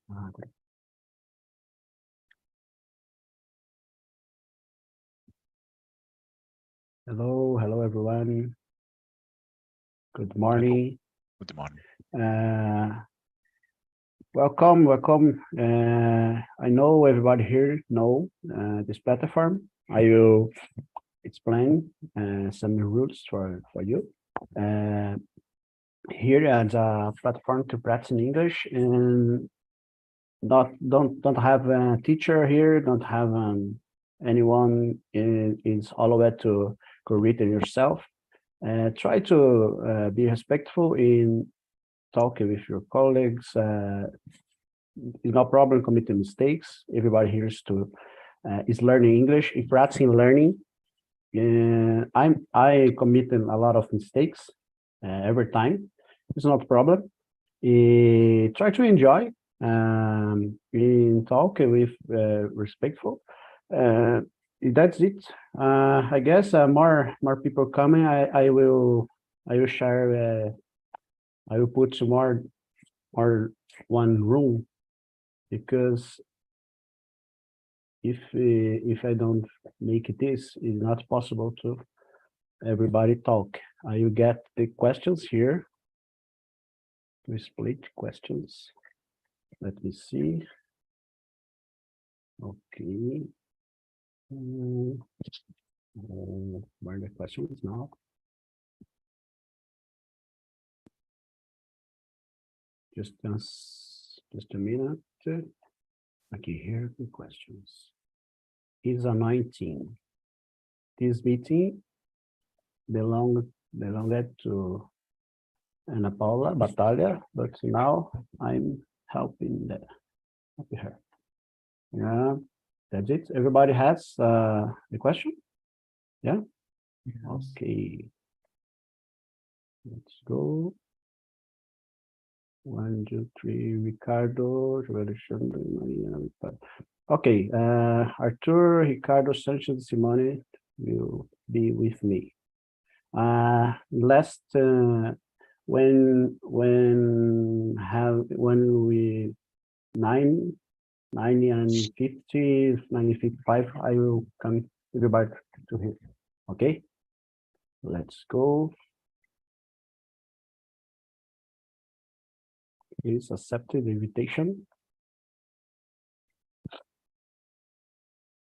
Great. Hello everyone. Good morning. Good morning. Welcome. I know everybody here know this platform. I will explain some rules for you. Here as a platform to practice in English, and don't have a teacher here. Don't have anyone. It's all the way to read it yourself. Try to be respectful in talking with your colleagues. It's no problem committing mistakes. Everybody here is learning English, is practicing learning. I committed a lot of mistakes every time. It's not a problem. Try to enjoy in talk with respectful. That's it. I guess more people coming. I will share. I will put some more one room, because if I don't make this, it's not possible to everybody talk. I will get the questions here. We split questions. Let me see. Okay. Where are the questions now? Just a minute. Okay, here are the questions. Is anointing. This meeting belonged to Ana Paula Batalha, but now I'm helping her. Yeah, that's it. Everybody has the question? Yeah? Yes. Okay. Let's go. 1, 2, 3, Ricardo, okay, Arthur, Ricardo, Sanchez, Simone will be with me. Last when we 90 and 50, 90, 55, I will come everybody to here. Okay, let's go. Please accept the invitation.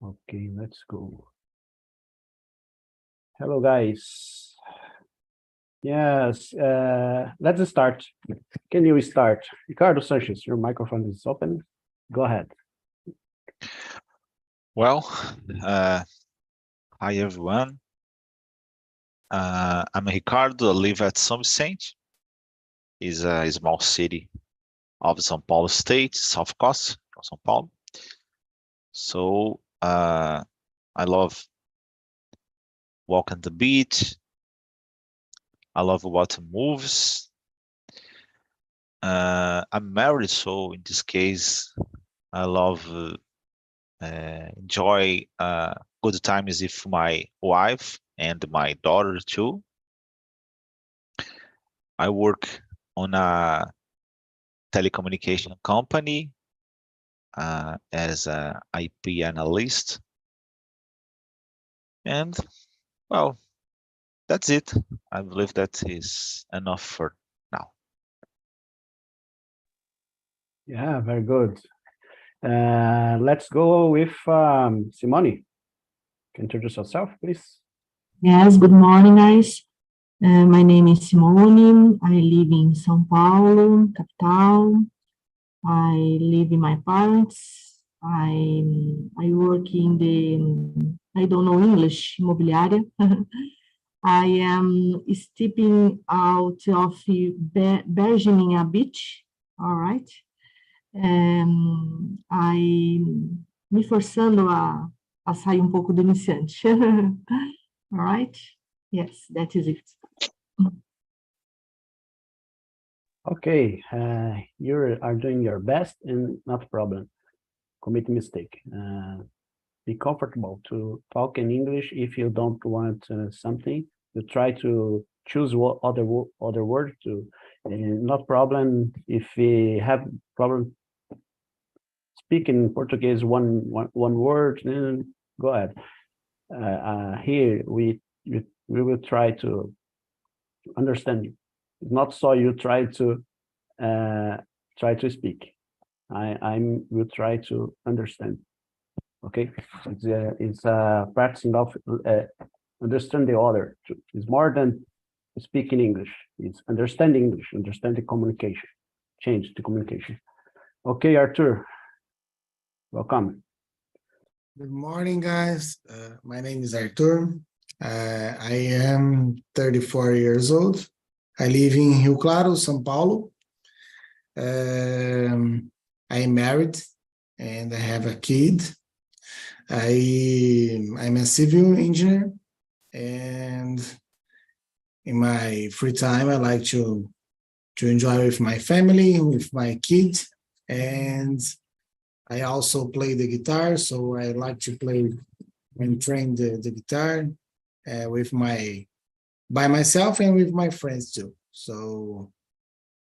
Okay, let's go. Hello, guys. Yes, let's start. Can you start? Ricardo Sanchez, your microphone is open. Go ahead. Well, hi everyone. I'm Ricardo. I live at São Vicente. It's a small city of São Paulo State, South Coast of São Paulo. So I love walking the beach. I love watching movies. I'm married, so in this case, I love enjoy good times with my wife and my daughter too. I work on a telecommunication company as an IP analyst. And well, that's it. I believe that is enough for now. Yeah, very good. Let's go with Simone. Can you introduce yourself, please? Yes, good morning, guys. My name is Simone. I live in São Paulo, capital. I live with my parents. I work in the, I don't know English, imobiliária. I am stepping out of Virginia Beach, all right? Me forçando a sair pouco do iniciante. All right? Yes, that is it. Okay, you are doing your best and not a problem. Commit mistake. Be comfortable to talk in English. If you don't want something, you try to choose other word to. Not problem. If we have problem speak in Portuguese one word, then go ahead. Here we will try to understand you. Not so you try to speak. I will try to understand. Okay, it's practicing of understand the other. It's more than speaking English. It's understanding English, understand the communication, change the communication. Okay, Arthur, welcome. Good morning, guys. My name is Arthur. I am 34 years old. I live in Rio Claro, São Paulo. I am married and I have a kid. I'm a civil engineer, and in my free time, I like to enjoy with my family, with my kid, and I also play the guitar, so I like to play and train the guitar by myself and with my friends too. So,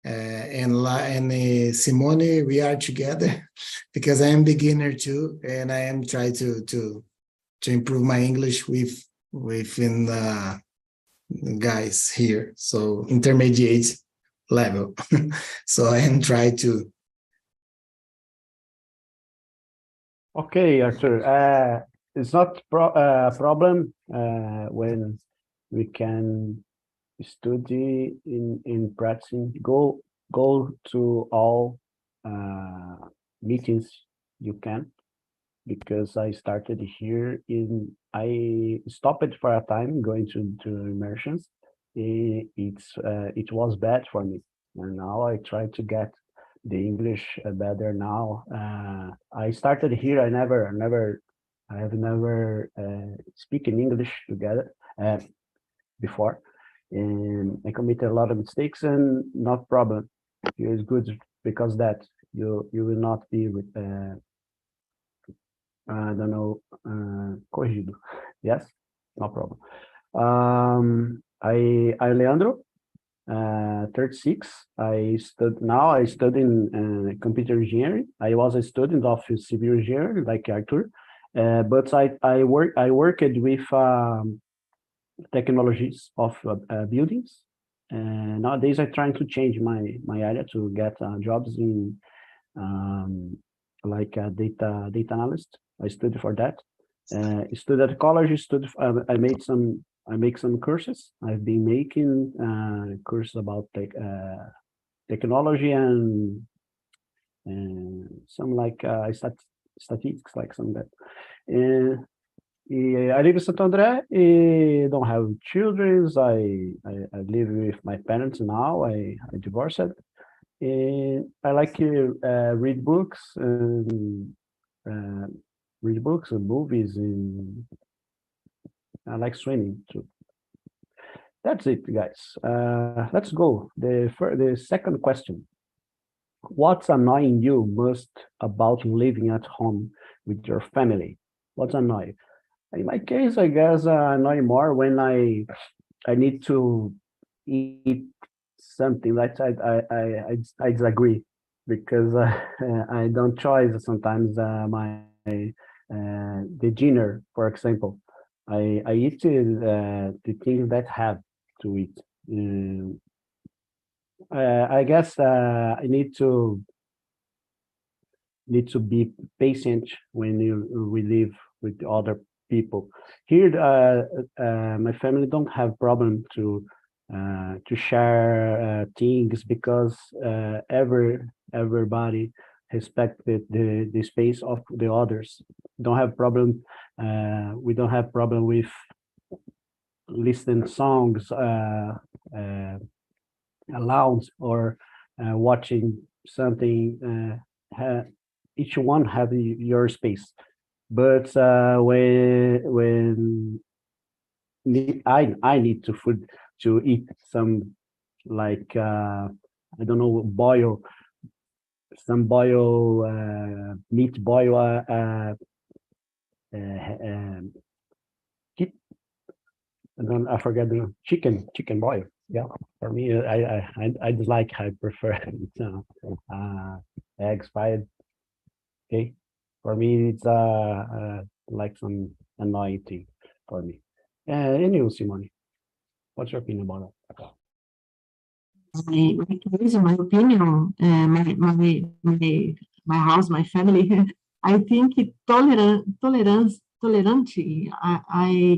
and Simone, we are together because I am beginner too, and I am trying to improve my English within the guys here. So intermediate level. So I am trying to. Okay, Arthur. It's not a problem when we can study in practicing. Go to all meetings you can, because I started here I stopped for a time going to immersions. It was bad for me, and now I try to get the English better now. I started here. I have never speaking English together before, and I committed a lot of mistakes, and not problem. Here is good because that you will not be with I don't know corrigido. Yes, no problem. I'm Leandro, 36. I study in computer engineering. I was a student of civil engineering like Arthur, but I worked with technologies of buildings. And nowadays I'm trying to change my area to get jobs in like a data analyst. I studied for that. Studied at college. I make some courses. I've been making courses about technology and some like statistics, like some of that. I live in Santo André. I don't have children. I live with my parents now. I divorced. And I like to read books and movies, and I like swimming too. That's it, guys. Let's go. The second question. What's annoying you most about living at home with your family? What's annoying? In my case, I guess annoy more when I need to eat something that I disagree, because I don't choose sometimes the dinner, for example. I eat the things that have to eat. I guess I need to be patient when we live with other people. Here, my family don't have problem to share things, because everybody respect the space of the others. Don't have problem. We don't have problem with listening songs aloud, or watching something. Each one have your space, but when I need to eat some, like I don't know, meat boil I forget the chicken boil. Yeah, for me, I dislike. I prefer eggs fried. Okay, for me it's like some annoying thing for me. And you, Simone, what's your opinion about that? My opinion, my house, my family, I think tolerante,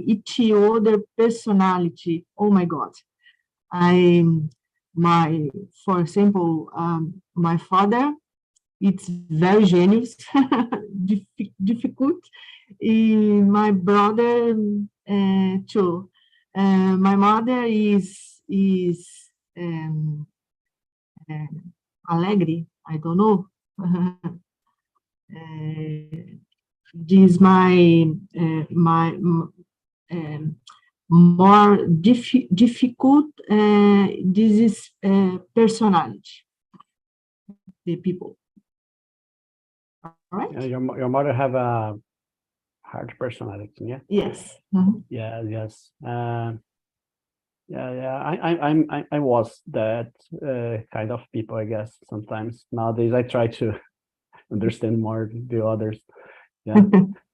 each other personality. Oh my God. For example, my father, it's very genius, difficult. My brother, too. My mother is alegre. I don't know. This more difficult. This is personality. The people. All right. Yeah, your mother have a hard personality, yeah. Yes. Yeah. Yes. Yeah. I was that kind of people, I guess. Sometimes nowadays I try to understand more the others. Yeah.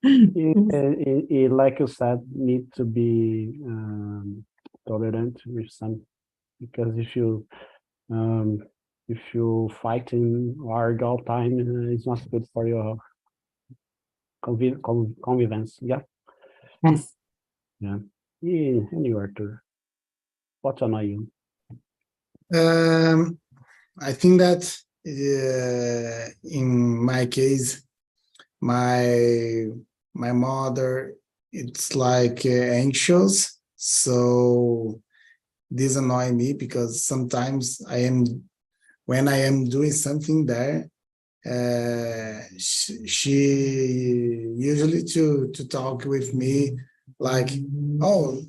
Like you said, need to be tolerant with some, because if you fighting hard all time, it's not good for your convivence. Yeah. Yes. Yeah. And you, Arthur, what's annoy you? I think that in my case, my mother, it's like anxious, so this annoy me because sometimes when I am doing something there, she usually to talk with me like, oh,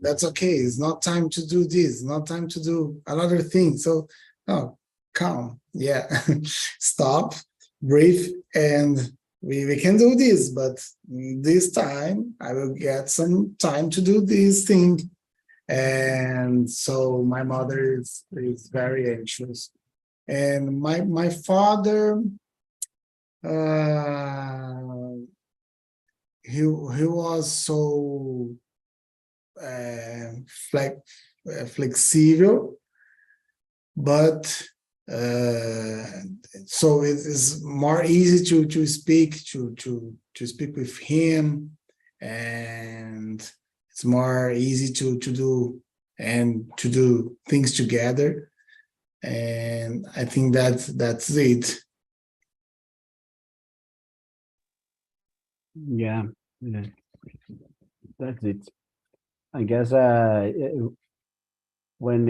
that's okay, it's not time to do this, not time to do another thing. So, oh, calm, yeah. Stop, breathe, and we can do this, but this time I will get some time to do this thing. And so my mother is very anxious. And my father, he was so flexible, but so it is more easy to speak to speak with him, and it's more easy to do and to do things together. And I think that's it. Yeah, that's it. I guess when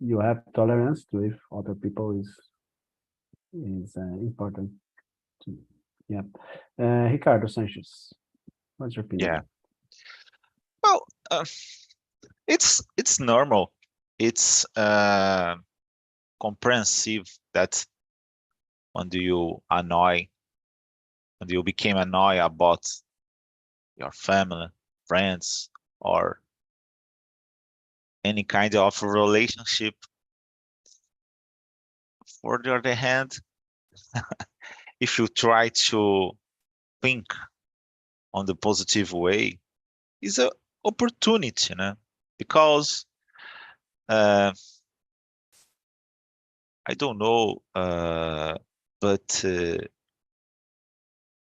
you have tolerance with other people is important. Yeah. Ricardo Sanchez, what's your opinion? Yeah. Well, it's normal. It's comprehensive that when you became annoyed about your family, friends, or any kind of relationship. For the other hand, if you try to think on the positive way, is an opportunity, because I don't know, but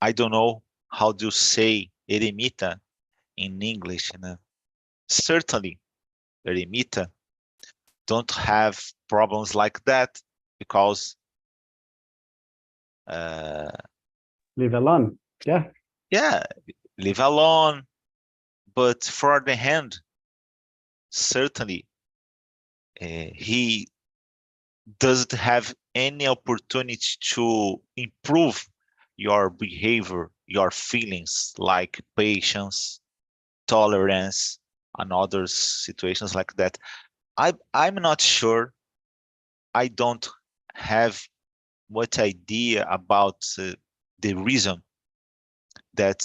I don't know how to say eremita in English. Certainly, eremita don't have problems like that because Live alone. Yeah. yeah, live alone. But for the hand, certainly he doesn't have any opportunity to improve your behavior, your feelings like patience, tolerance, and other situations like that. I'm not sure. I don't have much idea about the reason that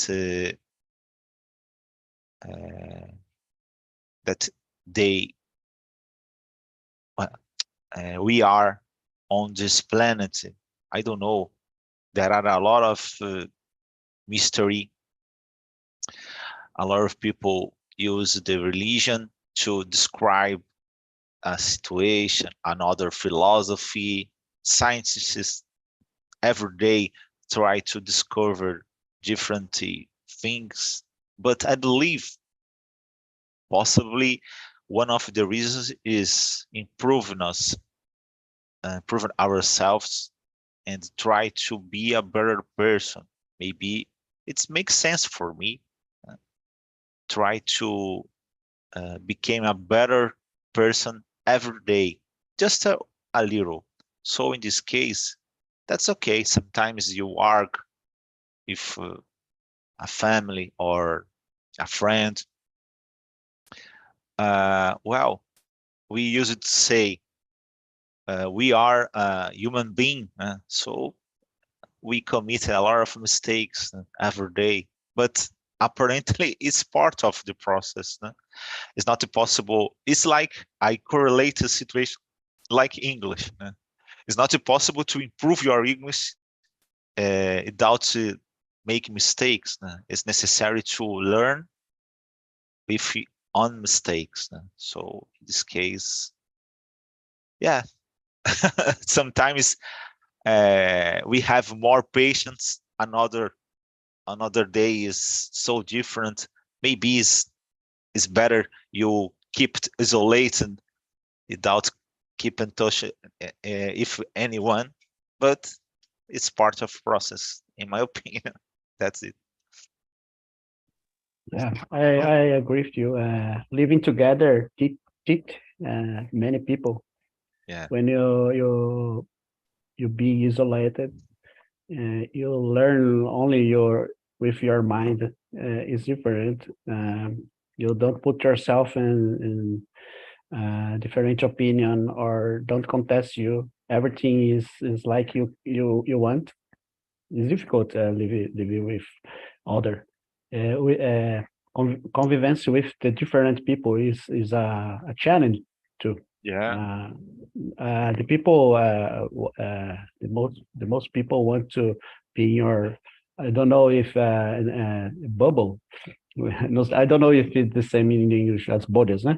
that they we are on this planet. I don't know. there are a lot of mystery. A lot of people use the religion to describe a situation, another philosophy. Scientists every day try to discover different things, but I believe possibly one of the reasons is improving us, improving ourselves, and try to be a better person. Maybe it makes sense for me. Try to become a better person every day, just a little. So in this case, that's okay. Sometimes you argue with a family or a friend. Well, we used to say we are a human being, so we commit a lot of mistakes every day, but apparently it's part of the process. It's not possible. It's like I correlate a situation like English. It's not possible to improve your English without making mistakes. It's necessary to learn with on mistakes. So in this case, yeah, sometimes we have more patience. Another day is so different. Maybe it's better you keep it isolated without keep in touch if anyone, but it's part of process, in my opinion. That's it. Yeah, I agree with you. Living together teach many people. Yeah. When you be isolated, you learn only with your mind. Is different. You don't put yourself in different opinion or don't contest you. Everything is like you want. It's difficult living with other. Convivence with the different people is a challenge too. Yeah. The people, the most people want to be in your. I don't know if bubble. I don't know if it's the same in English as borders, huh?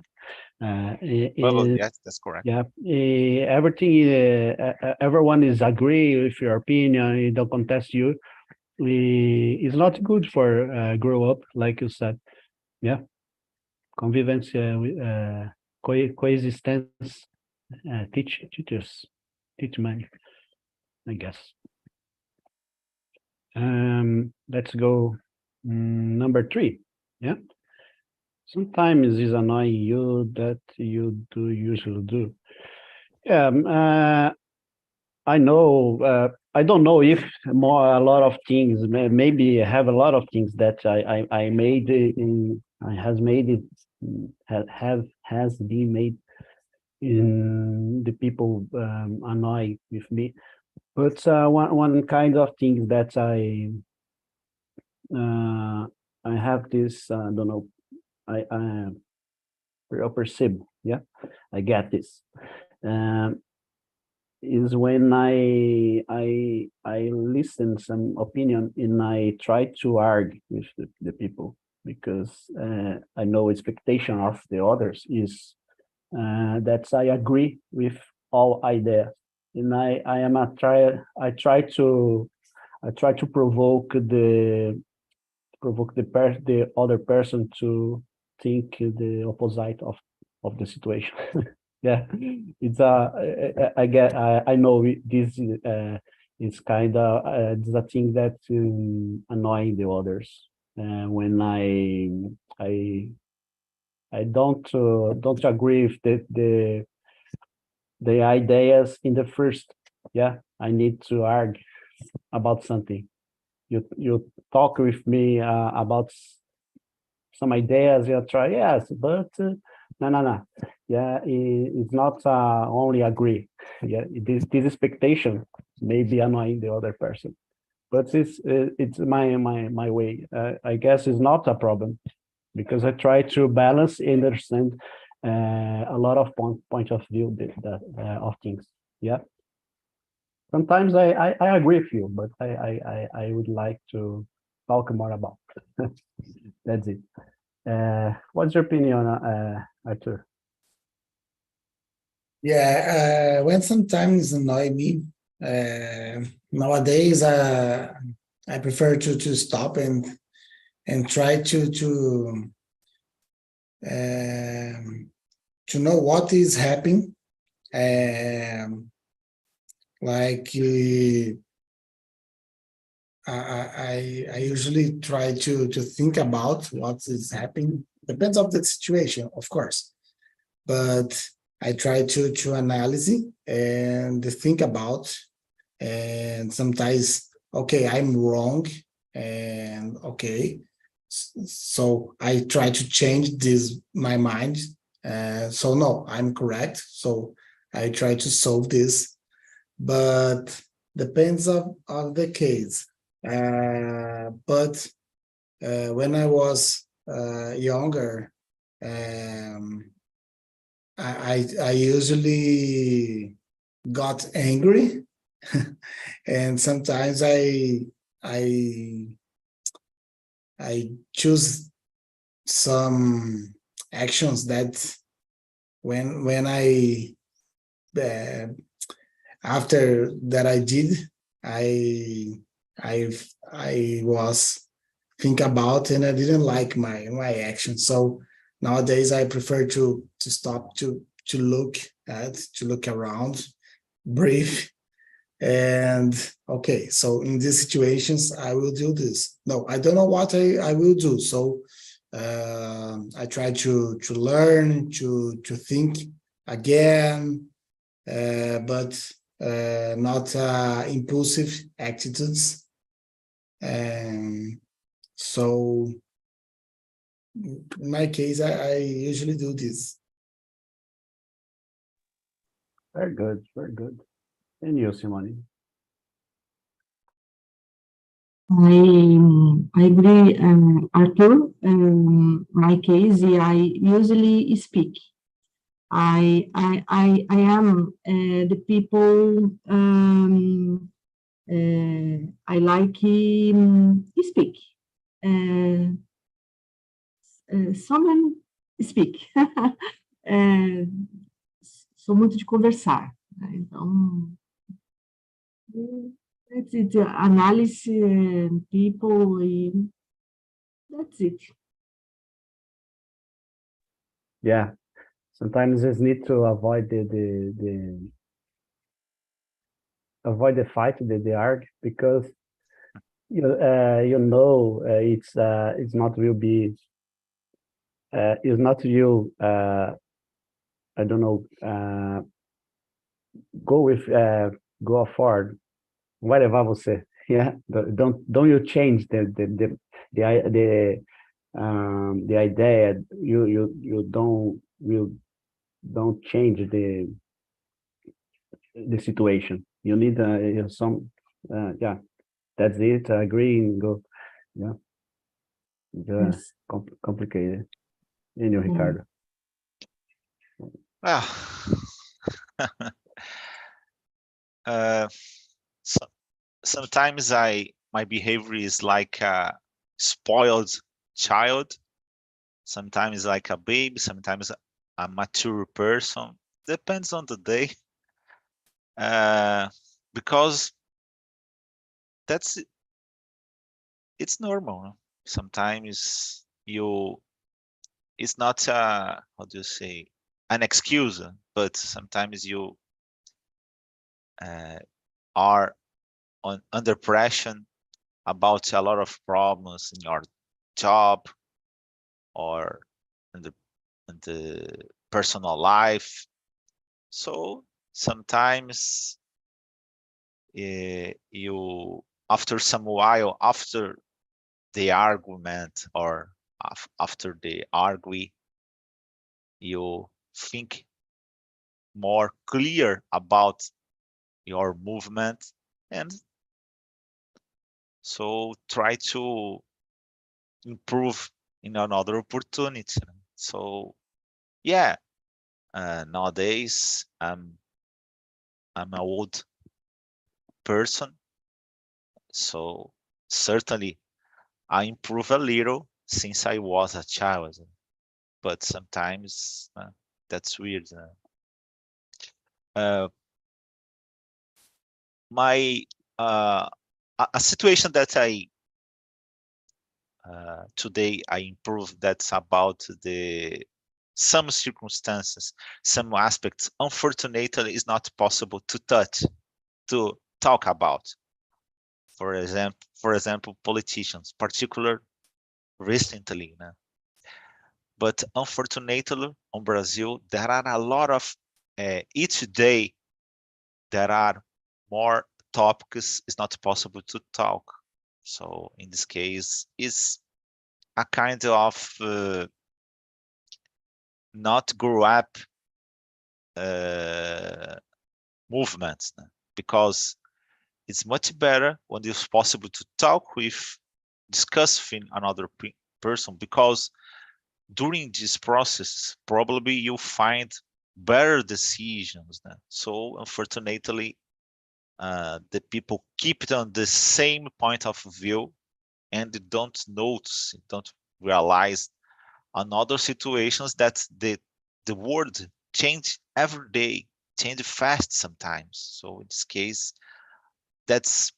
Well, yes, that's correct. Yeah, everything, everyone is agree with your opinion. It don't contest you. It's not good for grow up, like you said. Yeah, convivence, coexistence, teach many, I guess. Let's go number 3. Yeah. Sometimes it's annoying you that you do usually do. Yeah, I know. I don't know if a lot of things. Maybe I have a lot of things that I made in. I has made it. Has been made in the people annoy with me. But one kind of thing that I have this. I don't know. I perceive. Yeah, I get this. Um, is when I listen some opinion and I try to argue with the people because I know expectation of the others is that I agree with all ideas, and I am a try I try to provoke the other person to think the opposite of the situation. Yeah, it's I get I know this is kind of it's a thing that annoying the others when I don't agree with the ideas in the first. Yeah, I need to argue about something. You talk with me about some ideas. You try, yes, but no. Yeah, it's not only agree. Yeah, this expectation may be annoying the other person, but it's my way. I guess it's not a problem because I try to balance and understand a lot of point of view of things. Yeah. sometimes I agree with you, but I would like to talk more about. That's it. What's your opinion, Arthur? Yeah, when sometimes annoy me, nowadays I prefer to stop and try to know what is happening. Like I usually try to think about what is happening. Depends on the situation, of course, but I try to analyze it and think about, and sometimes, okay, I'm wrong, and okay, so I try to change this my mind. So no, I'm correct. So I try to solve this, but depends of the case. But when I was younger, I usually got angry, and sometimes I choose some actions that when I after that I did, I was think about, and I didn't like my action. So nowadays I prefer to stop, to look around, breathe, and okay, so in these situations I will do this. No, I don't know what I will do. So I try to learn, to think again, but not impulsive attitudes. And so in my case, I usually do this. Very good, very good. And you, Simone? I agree, Arthur. My case, I usually speak. I am the people I like speak. Someone speak. Sou muito de conversar, né? Então, that's it. Análise, people, e that's it. Yeah, sometimes it's need to avoid the avoid the fight, the argue, because it's not will be it's not you I don't know go with go forward, whatever você, yeah, don't you change the idea, you don't change the situation. You need some yeah, that's it. Agree and go. Yeah, Yes. complicated. And you, Mm. Ricardo? Ah. So, sometimes my behavior is like a spoiled child. Sometimes like a baby. Sometimes a mature person. Depends on the day. Because it's normal. Sometimes it's not how do you say, an excuse, but sometimes you are under pressure about a lot of problems in your job or in the personal life. So sometimes you, after some while, after the argument or after the argue, you think more clear about your movement, and so try to improve in another opportunity. So yeah, nowadays I'm old, person. So certainly I improve a little since I was a child, but sometimes that's weird. A situation that I today I improve, that's about some circumstances, some aspects, unfortunately, is not possible to talk about. For example, politicians, particularly recently. But unfortunately, in Brazil, there are a lot of, each day, there are more topics it's not possible to talk. So in this case, it's a kind of not grow up movement, because it's much better when it's possible to talk with, discuss with another person, because during this process, probably you'll find better decisions. So unfortunately, the people keep it on the same point of view and don't notice, don't realize another situations that the world change every day, change fast sometimes. So in this case, that's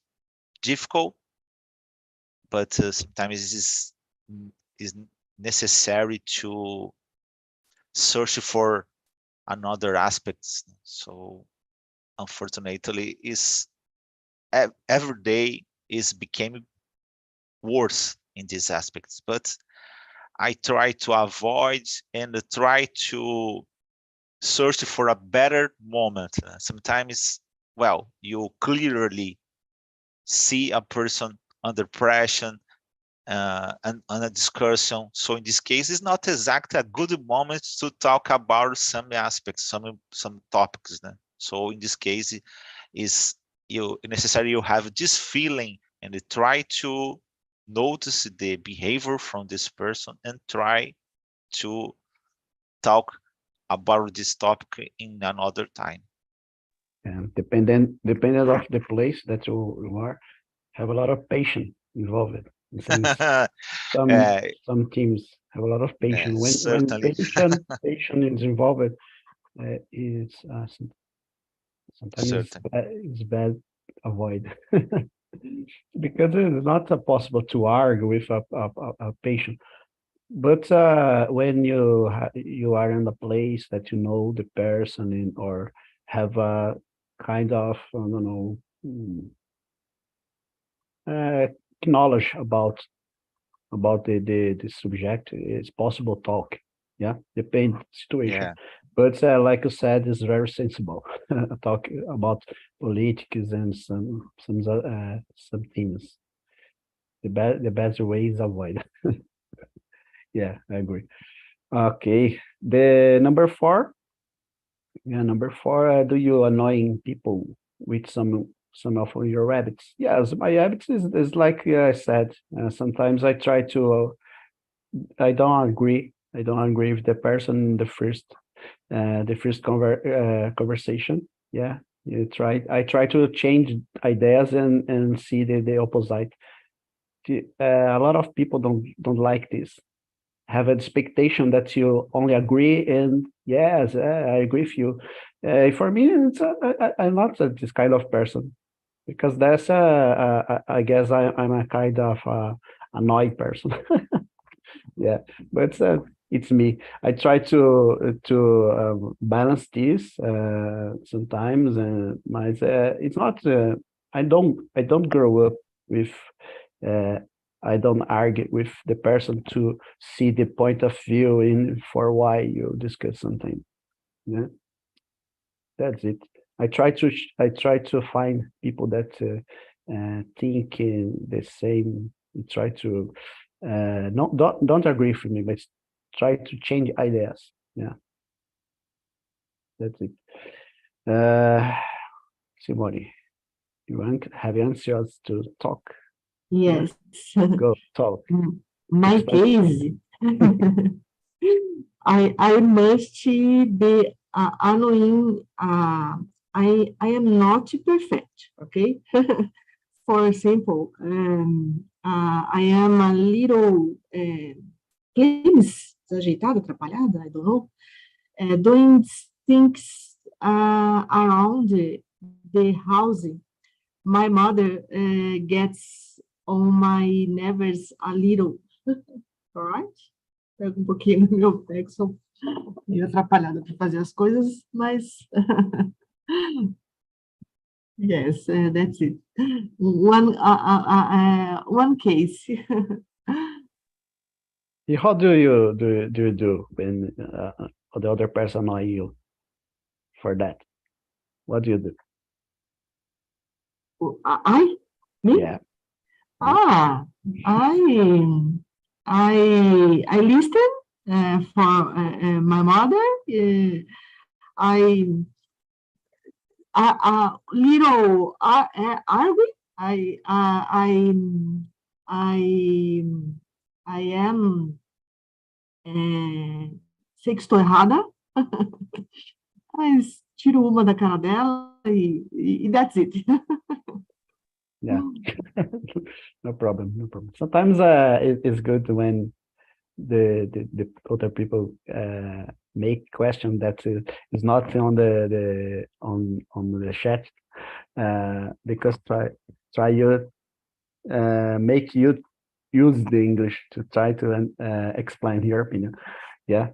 difficult, but sometimes it is necessary to search for another aspects. So unfortunately, is every day is becoming worse in these aspects, but I try to avoid and try to search for a better moment. Sometimes, well, you clearly see a person under pressure and a discussion. So in this case, it's not exactly a good moment to talk about some aspects, some topics. So in this case, is necessary you have this feeling and try to notice the behavior from this person and try to talk about this topic in another time. And dependent of the place that you are, have a lot of patience involved. Since some teams have a lot of patience. When patience is involved, it's sometimes it's bad avoid because it's not possible to argue with a patient. But when you are in a place that you know the person or have a kind of, I don't know, knowledge about the subject, it's possible talk. Yeah, depend situation. Yeah. But like you said, it's very sensible talk about politics and some things. The best way is avoid. Yeah, I agree. Okay, the number 4. Yeah, number 4. Do you annoying people with some of your habits? Yes, my habits is like I said. Sometimes I try to. I don't agree. I don't agree with the person in the first conversation. Yeah, I try to change ideas and see the opposite. A lot of people don't like this. Have an expectation that you only agree and yes, I agree with you. For me, I'm not this kind of person because that's I guess I'm a kind of annoyed person. Yeah, but it's me. I try to balance this sometimes, but it's not. I don't grow up with. I don't argue with the person to see the point of view in for why you discuss something. Yeah, that's it. I try to find people that think in the same. Try to don't agree with me, but try to change ideas. Yeah, that's it. Simone, you have answers to talk. Yes. Go talk. My case, I must be annoying I am not perfect, okay? For example, I am a little desajeitada, atrapalhada, I don't know, doing things around the house. My mother gets on my nerves a little, all right? Pega pouquinho no meu pé, que sou meio atrapalhada para fazer as coisas, mas yes, that's it. One case. How do you do when the other person annoy you for that? What do you do? Me? Yeah. I listen for my mother. Little argue. I am sei que estou errada, mas tiro uma da cara dela e that's it. Yeah. No problem, no problem. Sometimes it's good when the other people make question that is not on the chat, because try you make you use the English to try to explain your opinion. Yeah.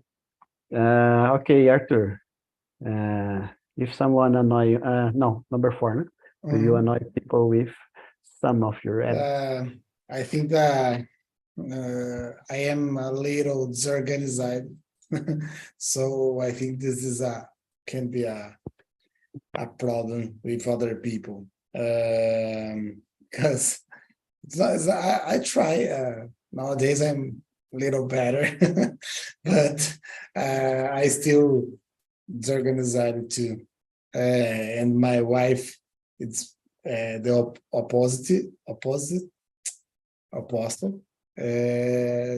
Okay, Arthur. If someone annoy you, no, number 4, no? Do you annoy people with some of your edits? I think that I am a little disorganized, so I think this is can be a problem with other people, because I try nowadays. I'm a little better, but I still disorganized too, and my wife, it's the opposite.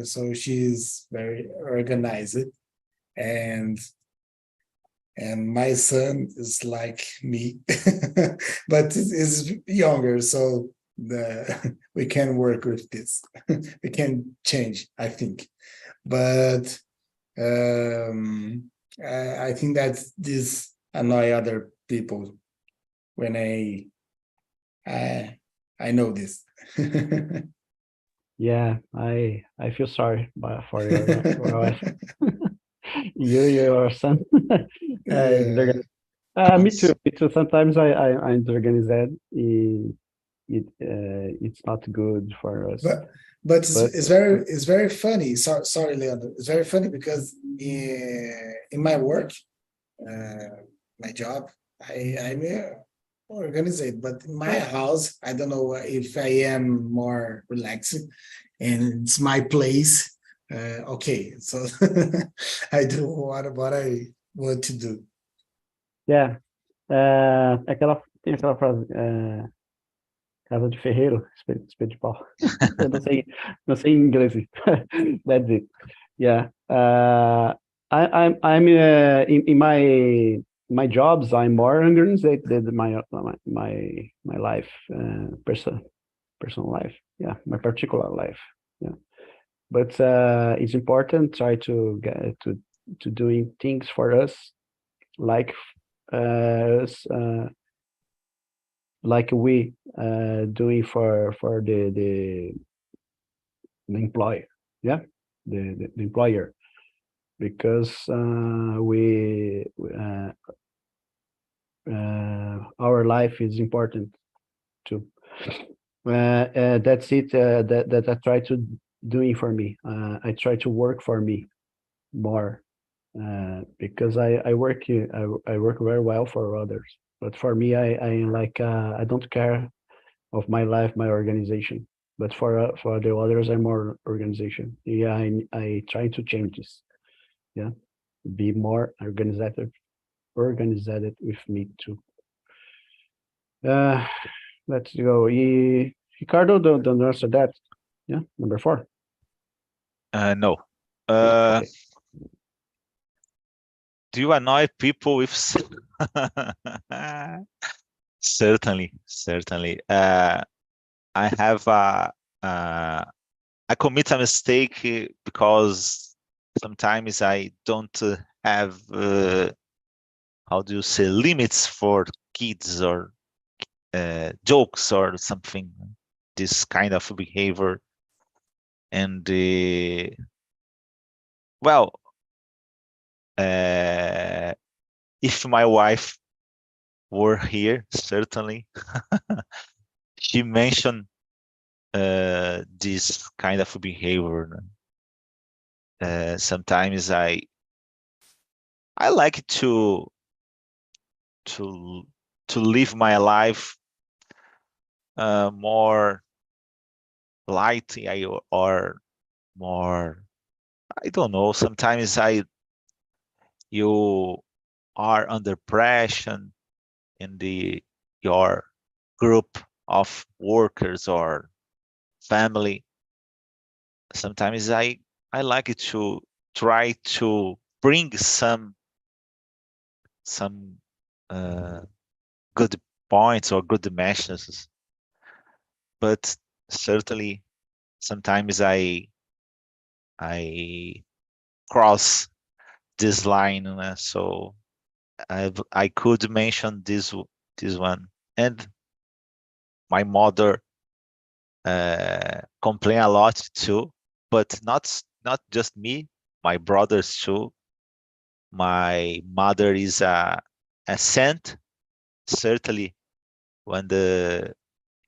So she's very organized, and my son is like me, but is younger, so we can work with this. We can change, I think, but I think that this annoy other people when I know this. Yeah, I feel sorry for your wife. Your son. Me too. Me too. Sometimes I'm organized. It's not good for us. But it's very funny. Sorry, Leandro. It's very funny because in my work, my job, I'm organized, but in my house, I don't know if I am more relaxed, and it's my place. Okay, so I do what I want to do. Yeah. Tem aquela frase, casa de ferreiro, espeto de pau. Eu não sei em inglês. That's it. Yeah. I'm in my jobs. I'm more organized than my life, personal life. Yeah, my particular life. Yeah, but it's important try to get to doing things for us, like we doing for the employer. Yeah, the employer, because our life is important too. That's it. That I try to doing for me. I try to work for me more, because I work very well for others, but for me I like I don't care of my life, my organization, but for the others I'm more organization. Yeah, I try to change this. Yeah, be more organized with me too. Let's go. Ricardo, don't answer that. Yeah, number 4. No. Okay. Do you annoy people with? Certainly, certainly. I have I commit a mistake because sometimes I don't have how do you say, limits for kids or jokes or something. This kind of behavior, and well, if my wife were here, certainly she mentioned this kind of behavior. Sometimes I like to live my life more light, or more, I don't know. Sometimes you are under pressure in your group of workers or family. Sometimes I like it to try to bring some good points or good messages, but certainly sometimes I cross this line, so I could mention this one. And my mother complain a lot too, but not just me, my brothers too. My mother is a saint, certainly. When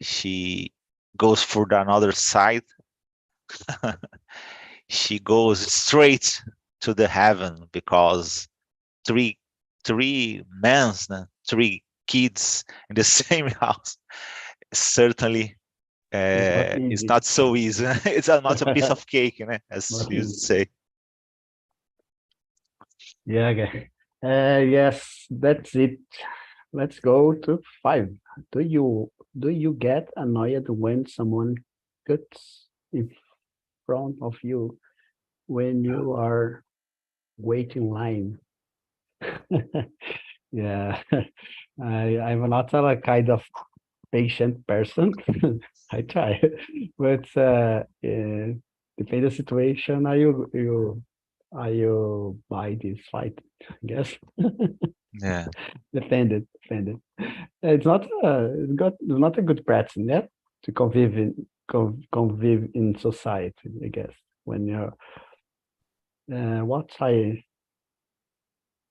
she goes for the another side, she goes straight to the heaven, because three men, three kids in the same house, certainly It's not it's easy. not so easy. It's not a piece of cake, as Not you easy. say. Yeah, okay. Yes, that's it. Let's go to 5. Do you get annoyed when someone cuts in front of you when you are waiting line? Yeah, I'm not a kind of patient person. I try, but depending the situation, are you buy this fight? I guess. Yeah, Depended. It's not a good practice, yeah, to convive in society, I guess. When you're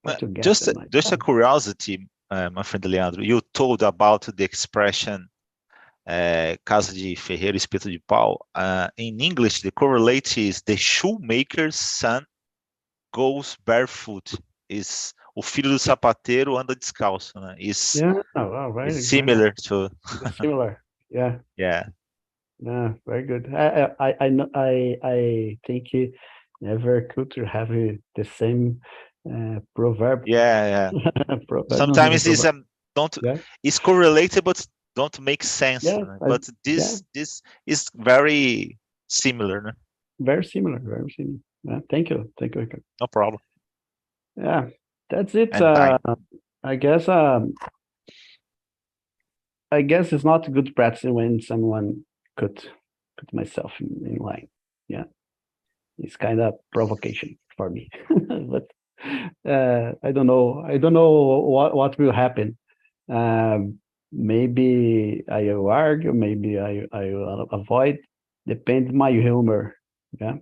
what you get just at night. a curiosity, my friend Leandro. You told about the expression casa de ferreiro, espeto de pau. In English, the correlate is the shoemaker's son goes barefoot. Is o filho do sapateiro anda descalço, né? Yeah, oh, Is very, very similar to, similar. Yeah, yeah. no, very good. I think every culture have the same proverb. Yeah. No, no, Sometimes it's proverb. don't Yeah, it's correlated, but don't make sense. yeah, But yeah, this is very similar, né? very similar, very similar. Yeah, thank you, Ricardo. No problem. Yeah, that's it. And time. I guess it's not good practice when someone could myself in line. Yeah, it's kind of provocation for me. But I don't know. I don't know what will happen. Maybe I will argue. Maybe I will avoid. Depends my humor. Yeah,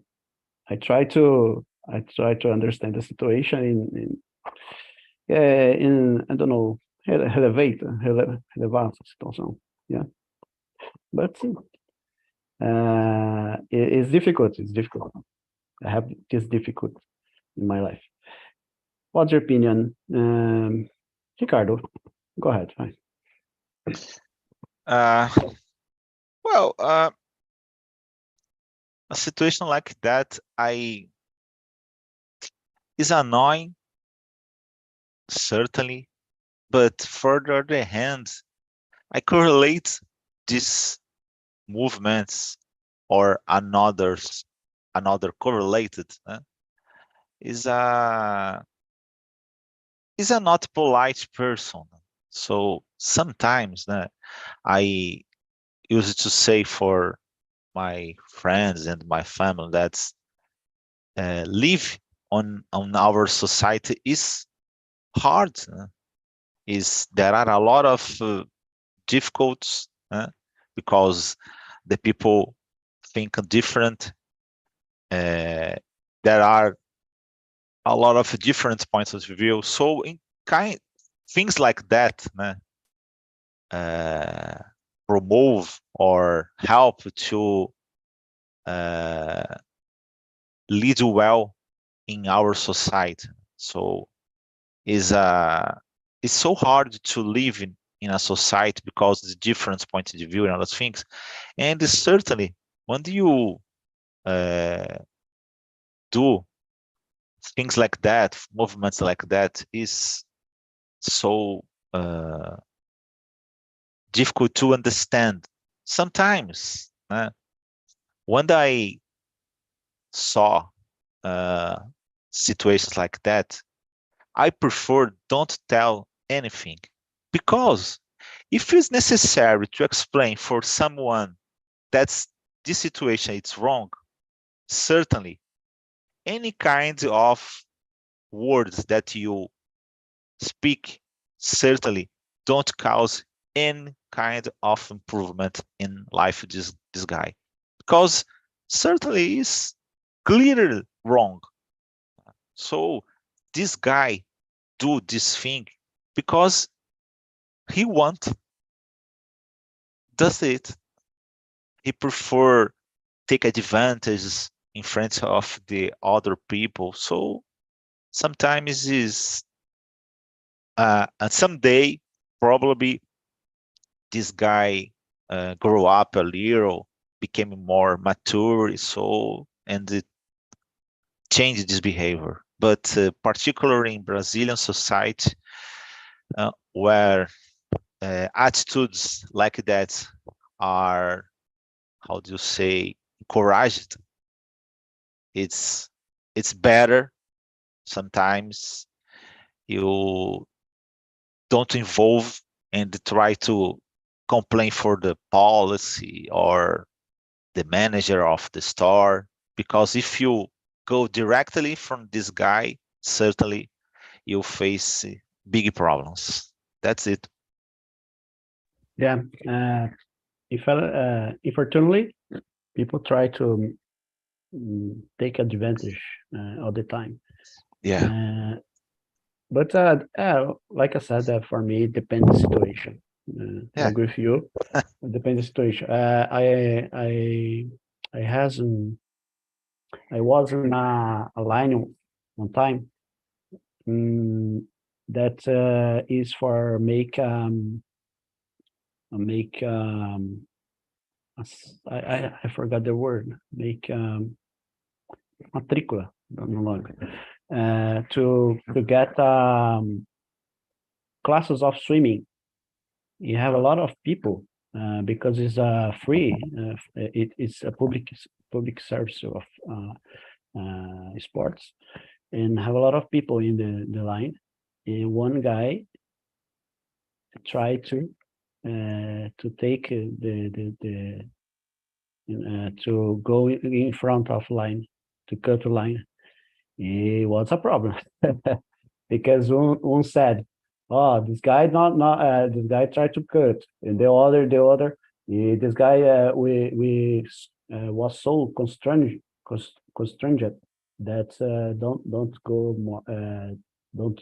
I try to understand the situation in I don't know, relevar essa situação. Yeah, but it's difficult. It's difficult. I have this difficult in my life. What's your opinion, Ricardo? Go ahead. Fine. Well, a situation like that is annoying, certainly, but for the other hand, I correlate these movements or another correlated is is a not polite person. So sometimes I used to say for my friends and my family that live on our society is hard. There are a lot of difficulties because the people think different. There are a lot of different points of view. So in things like that promote or help to lead well in our society. So it's so hard to live in a society because the different points of view and other things. And certainly when you do things like that, movements like that, is so difficult to understand. Sometimes when I saw situations like that, I prefer don't tell anything, because if it's necessary to explain for someone that this situation is wrong, certainly any kind of words that you speak certainly don't cause any kind of improvement in life of this guy, because certainly is clearly wrong. So this guy do this thing because he does it. He prefer take advantages in front of the other people. So sometimes is and someday probably this guy grow up a little, became more mature, so and it changed this behavior. But particularly in Brazilian society, where attitudes like that are, how do you say, encouraged, it's better sometimes you don't involve and try to complain for the policy or the manager of the store, because if you go directly from this guy, certainly you'll face big problems. That's it. Yeah. Unfortunately, people try to take advantage all the time. Yeah. But like I said, for me, it depends the situation. I Yeah. agree with you. It depends the situation. I was in a line one time that is for make I forgot the word, make matrícula no longer to get classes of swimming. You have a lot of people because it's free. It's a public service of sports, and have a lot of people in the line. And one guy tried to take to go in front of line, to cut the line. It was a problem because one said, "Oh, this guy this guy tried to cut," and the other this guy we was so constrained that don't go more don't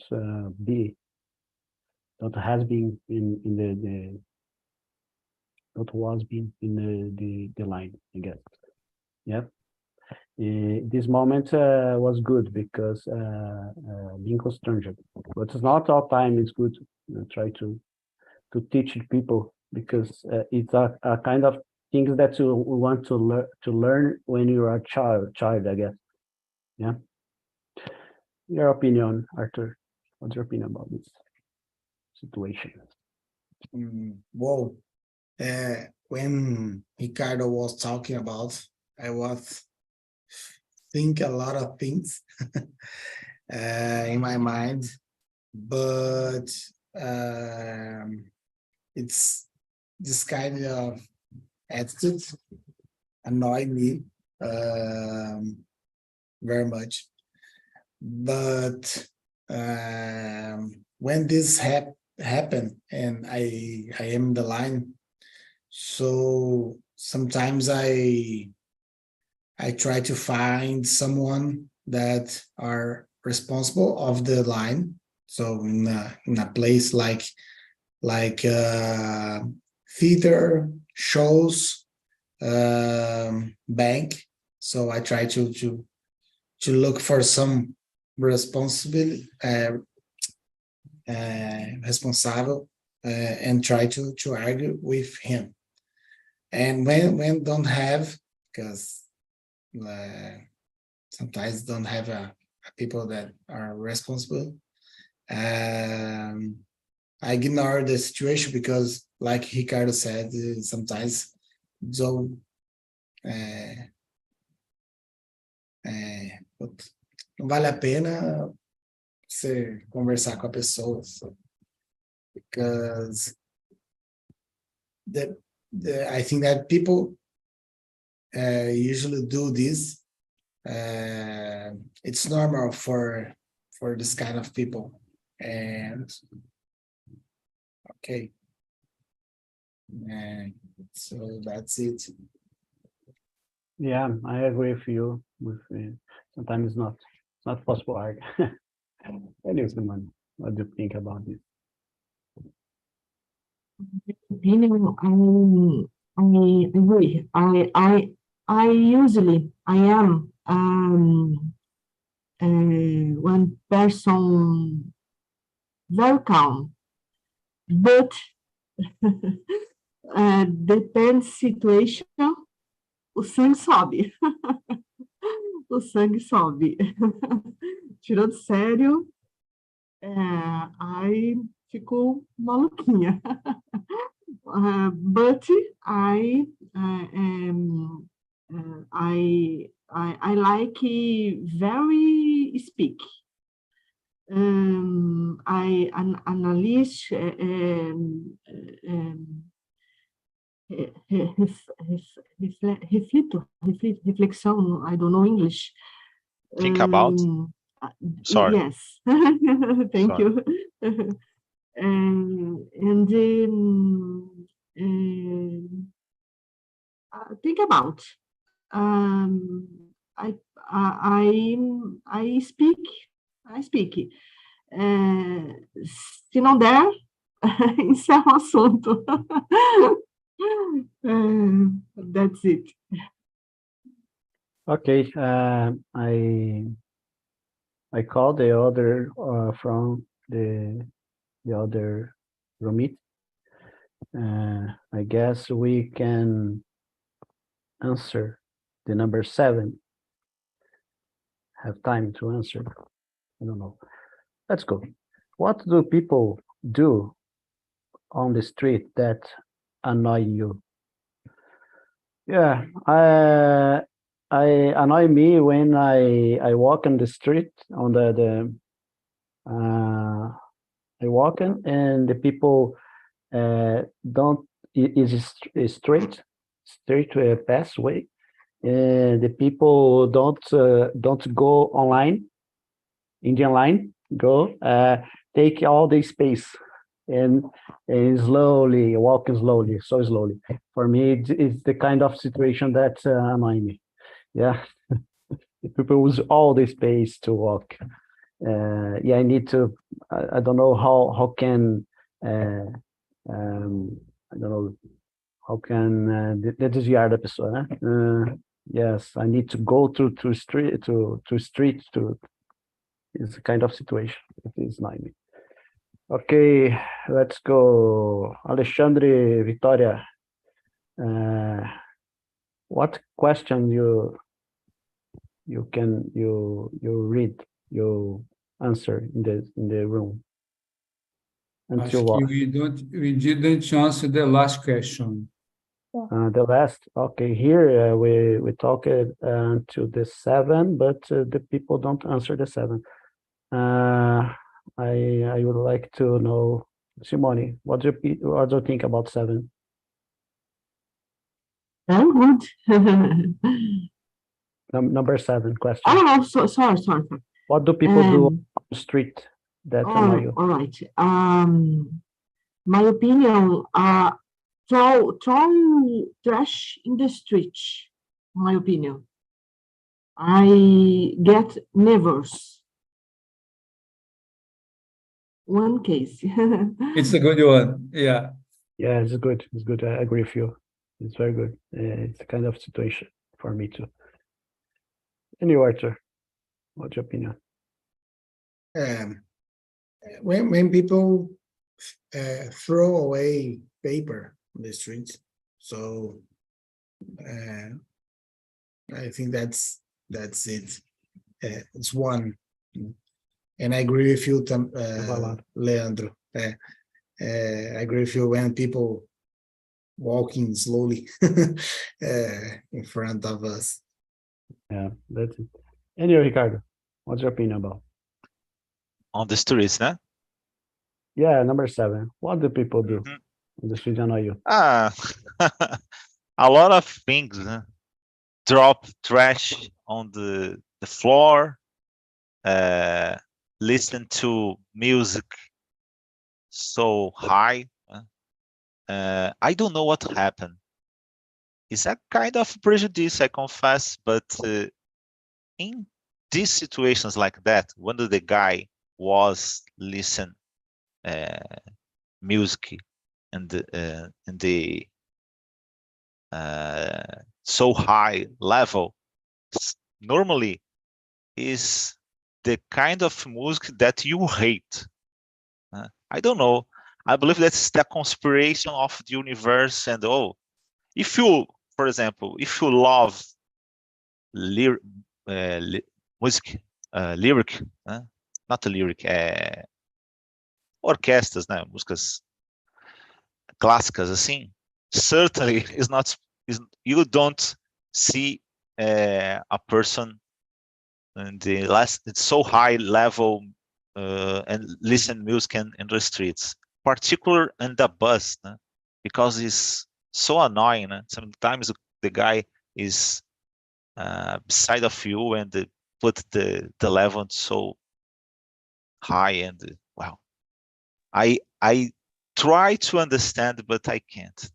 has been in the don't was been in the line, I guess. Yeah. This moment was good because being constrained, but it's not all time is good. Try to teach people because it's a kind of things that you want to learn when you are a child, I guess. Yeah. Your opinion, Arthur? What's your opinion about this situation? Well, when Ricardo was talking about, I was think a lot of things in my mind. but it's this kind of attitude annoy me very much. But when this happen and I am the line, so sometimes I try to find someone that are responsible of the line. So in a place like theater, shows, bank. So I try to look for some responsible and try to argue with him. And when don't have, because sometimes don't have people that are responsible, I ignore the situation because, like Ricardo said, sometimes so não vale a pena você conversar com a pessoa, so, because I think that people usually do this. It's normal for this kind of people, and okay, so that's it. Yeah, I agree with you. Sometimes it's not possible. Anyways, man, what do you think about this? Opinion, I agree. I usually I am one person very calm, but depends situation, o sangue sobe. O sangue sobe. Tirando sério, aí fico maluquinha. But I like very speak. I analyze reflexão, I don't know English. Think about. Sorry. Yes, thank Sorry. you. Think about. I speak. Se não der, encerra o assunto. That's it. Okay, I called the other from the other room. I guess we can answer the number 7. Have time to answer. I don't know. Let's go. What do people do on the street that annoy you? Yeah, I annoy me when I walk on the street on I walk in and the people don't is straight pathway, and the people don't go online, Indian line, go take all the space and slowly walking slowly, so slowly. For me, it's the kind of situation that annoy me. Yeah, the people use all the space to walk. Yeah, I need to. I don't know how can. I don't know how can desviar da pessoa, né? Yes, I need to go to street to it's a kind of situation. It is annoying me. Okay, let's go. Alexandre, Victoria. What question you read, you answer in the room? Acho que we didn't answer the last question. The last, okay, here we talked to the 7, but the people don't answer the 7. I would like to know, Simone, what do you think about 7? Very good. Number 7 question. Oh, sorry. What do people do on the street that annoy you? All right. My opinion, throw trash in the street. My opinion. I get nervous. One case. It's a good one. Yeah. Yeah, it's good. It's good. I agree with you. It's very good. It's a kind of situation for me too. And you, Arthur, what's your opinion? When people throw away paper on the streets, so I think that's it. It's one, and I agree with you, Leandro. I agree with you when people walking slowly in front of us. Yeah, that's it. And you, Ricardo, what's your opinion about? On the streets, né? Yeah, number 7. What do people do on the street annoy you? A lot of things, né? Drop trash on the floor, listen to music so high. I don't know what happened. It's a kind of prejudice, I confess, but in these situations like that, when the guy was listen music and the so high level, normally is the kind of music that you hate. I don't know. I believe that's the conspiration of the universe. And if you, for example, if you love music, lyric, not a lyric, orquestras, né? Músicas clássicas assim, certainly you don't see a person in it's so high level and listen music in the streets, particular in the bus, né? Because it's so annoying. Né? Sometimes the guy is beside of you and put the level so high, and wow, I try to understand, but I can't.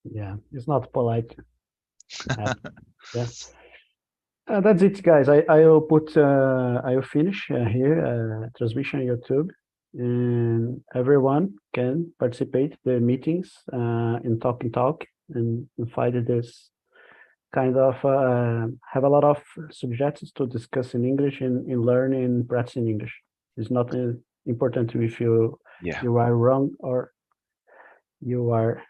Yeah, it's not polite. Yeah. That's it, guys. I'll finish here transmission on YouTube, and everyone can participate the meetings in TALK and find this kind of have a lot of subjects to discuss in English in learning and practicing English. It's not important if you are wrong or you are